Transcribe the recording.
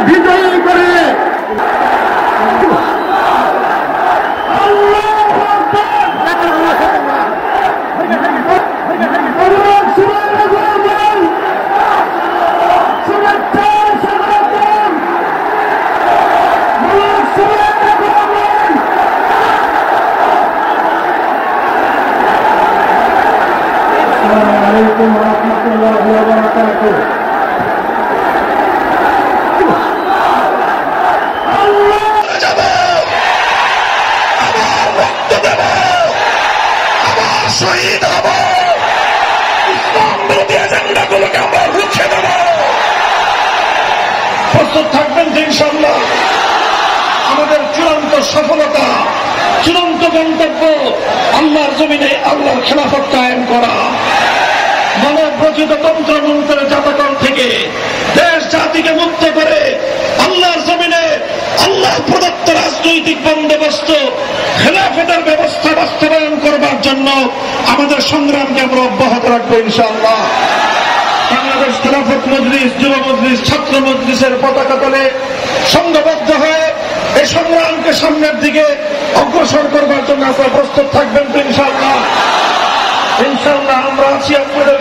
বিজয়ী করে শহীদ হব, ইসলাম বিরোধী এজেন্ডাগুলোকে আমরা রুখে দেব। প্রস্তুত থাকবেন যে ইনশাআল্লাহ আমাদের চূড়ান্ত সফলতা, চূড়ান্ত গন্তব্য আল্লাহর জমিনে আল্লাহর খেলাফত কায়েম করা, মানব রচিত তন্ত্র মন্ত্রের জাতকল থেকে দেশ জাতিকে মুক্ত করে আল্লাহর জমিনে আল্লাহ প্রদত্ত রাজনৈতিক বন্দোবস্ত খেলাফতের ব্যবস্থা বাস্তবায়ন করবার জন্য আমাদের সংগ্রামকে আমরা অব্যাহত রাখবো ইনশাআল্লাহ। বাংলাদেশ খেলাফত মজলিস, যুব মজলিস, ছাত্র মজলিসের পতাকা তলে সংঘবদ্ধ হয়ে এই সংগ্রামকে সামনের দিকে অগ্রসর করবার জন্য আপনারা প্রস্তুত থাকবেন তো ইনশাআল্লাহ। ইনশাআল্লাহ আমরা আছি আপনাদের